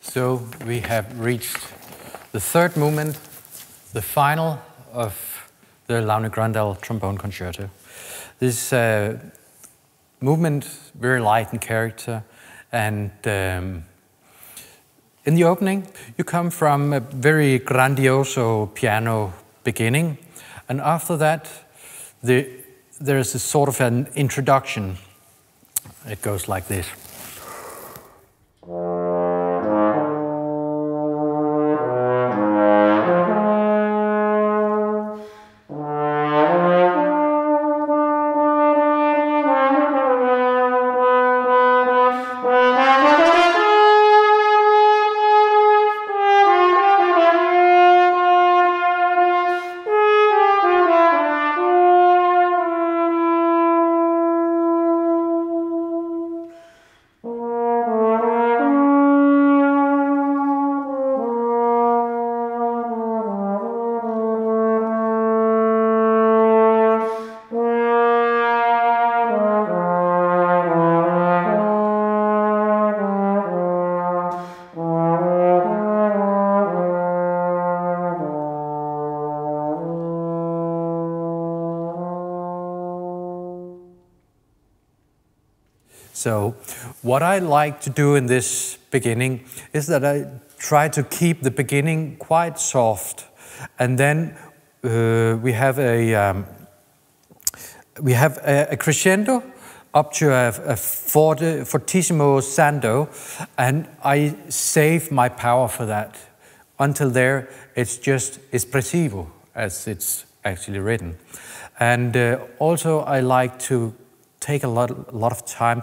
So we have reached the third movement, the final of the Launy Grondahl Trombone Concerto. This movement, very light in character, and in the opening, you come from a very grandioso piano beginning, and after that, there's a sort of an introduction. It goes like this. So what I like to do in this beginning is that I try to keep the beginning quite soft, and then we have a crescendo up to a fortissimo sando, and I save my power for that. Until there, it's just espressivo, as it's actually written. And also I like to take a lot of time.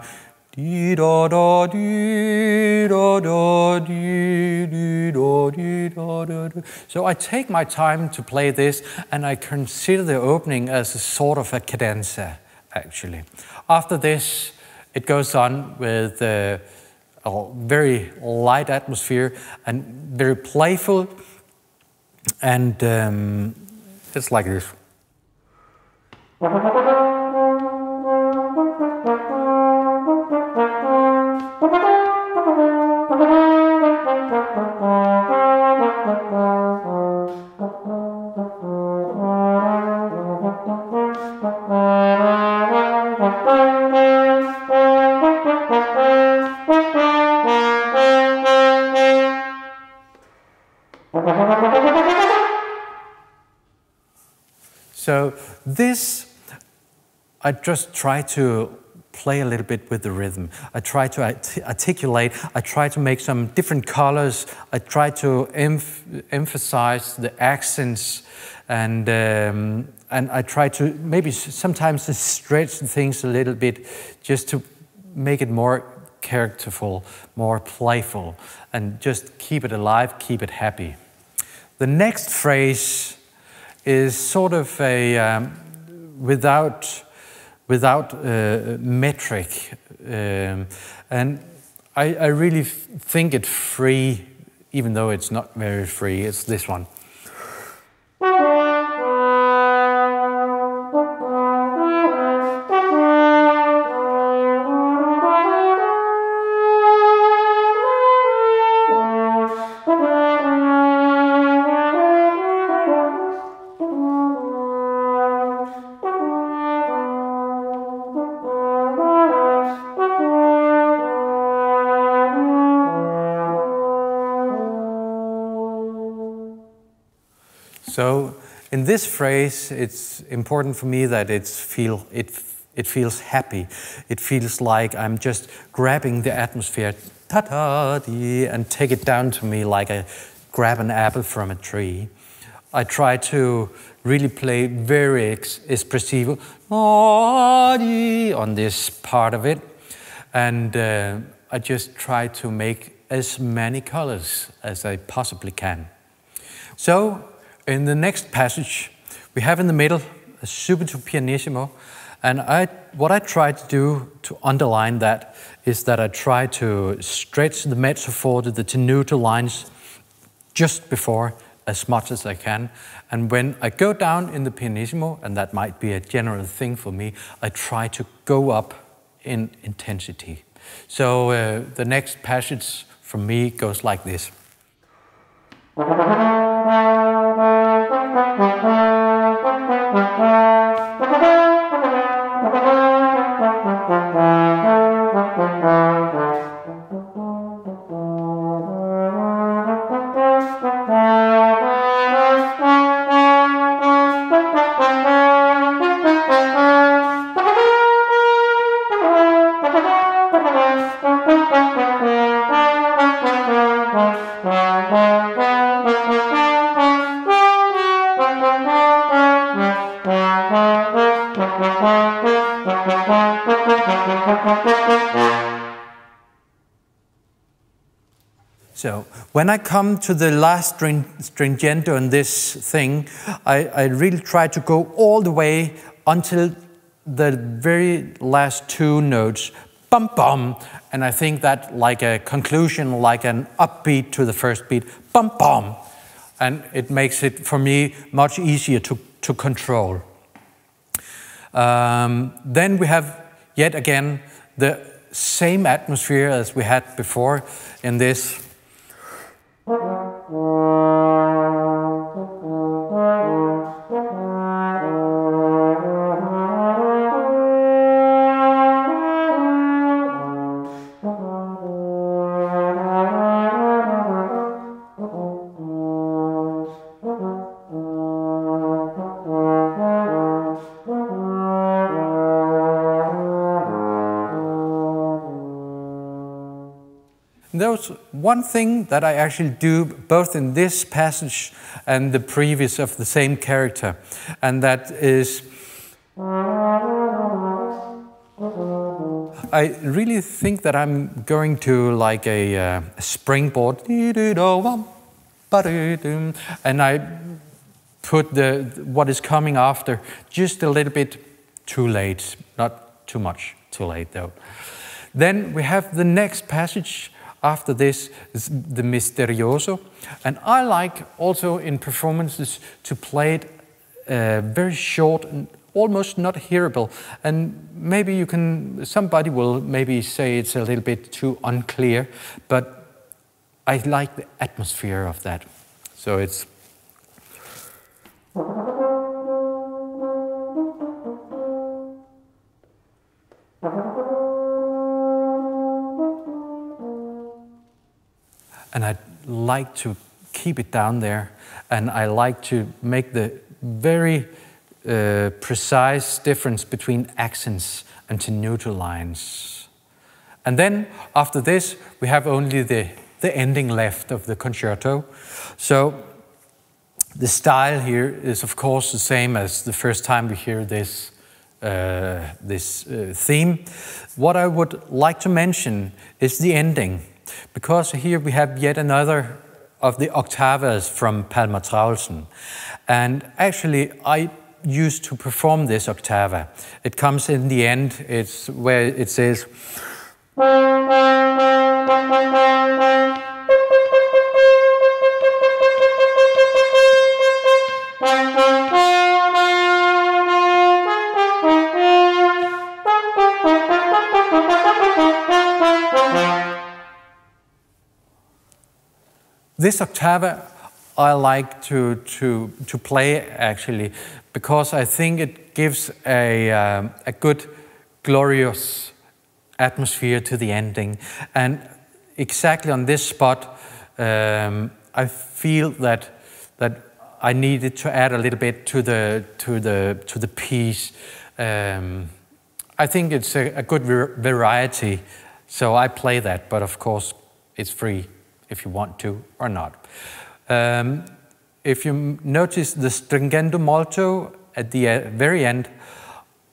So I take my time to play this, and I consider the opening as a sort of a cadenza, actually. After this, it goes on with a very light atmosphere and very playful, and it's like this. So this, I just try to play a little bit with the rhythm. I try to articulate, I try to make some different colors, I try to emphasize the accents, and I try to maybe sometimes to stretch things a little bit just to make it more characterful, more playful, and just keep it alive, keep it happy. The next phrase is sort of a without metric, and I really think it's free, even though it's not very free. It's this one. So in this phrase, it's important for me that it feels happy. It feels like I'm just grabbing the atmosphere, ta-ta-dee, and take it down to me like I grab an apple from a tree. I try to really play very espressivo on this part of it, and I just try to make as many colors as I possibly can. So in the next passage, we have in the middle a subito pianissimo, and what I try to do to underline that is that I try to stretch the mezzo forte, the tenuto lines, just before as much as I can. And when I go down in the pianissimo, and that might be a general thing for me, I try to go up in intensity. So the next passage from me, it goes like this. So when I come to the last stringendo in this thing, I really try to go all the way until the very last two notes, bum bum, and I think that like a conclusion, like an upbeat to the first beat, bum bum, and it makes it for me much easier to control. Then we have yet again the same atmosphere as we had before in this. There's one thing that I actually do both in this passage and the previous of the same character, and that is I really think that I'm going to like a springboard, and I put what is coming after just a little bit too late, not too much too late though. Then we have the next passage. After this is the Misterioso, and I like also in performances to play it very short and almost not hearable. And maybe somebody will maybe say it's a little bit too unclear, but I like the atmosphere of that. So it's. And I like to keep it down there, and I like to make the very precise difference between accents and tenuto lines. And then after this, we have only the ending left of the concerto. So the style here is of course the same as the first time we hear this theme. What I would like to mention is the ending, because here we have yet another of the octavas from Palmer Traulsen. And actually, I used to perform this octava. It comes in the end, it's where it says, this octava I like to play actually, because I think it gives a good, glorious atmosphere to the ending. And exactly on this spot, I feel that I needed to add a little bit to the piece. I think it's a good variety, so I play that. But of course, it's free if you want to or not. If you notice the stringendo molto at the very end,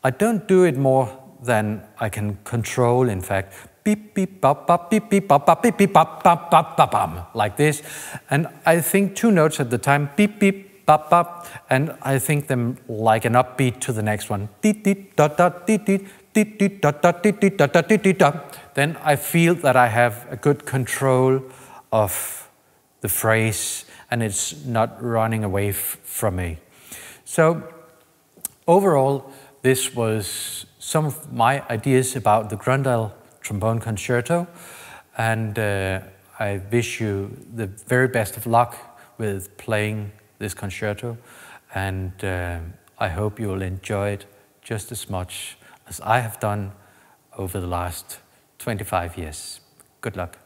I don't do it more than I can control, in fact. Beep, beep, bop, bop, beep, beep, bop, bop, beep, beep, bop, bop, bop, bop, bop, like this. And I think two notes at the time, beep, beep, bop, bop, and I think them like an upbeat to the next one. Deet, deet, dot, dot, deet, deet, deet, deet, dot, dot, deet, deet, dot, dot, deet, deet, dot. Then I feel that I have a good control of the phrase, and it's not running away from me. So overall, this was some of my ideas about the Grondahl Trombone Concerto, and I wish you the very best of luck with playing this concerto, and I hope you will enjoy it just as much as I have done over the last 25 years. Good luck.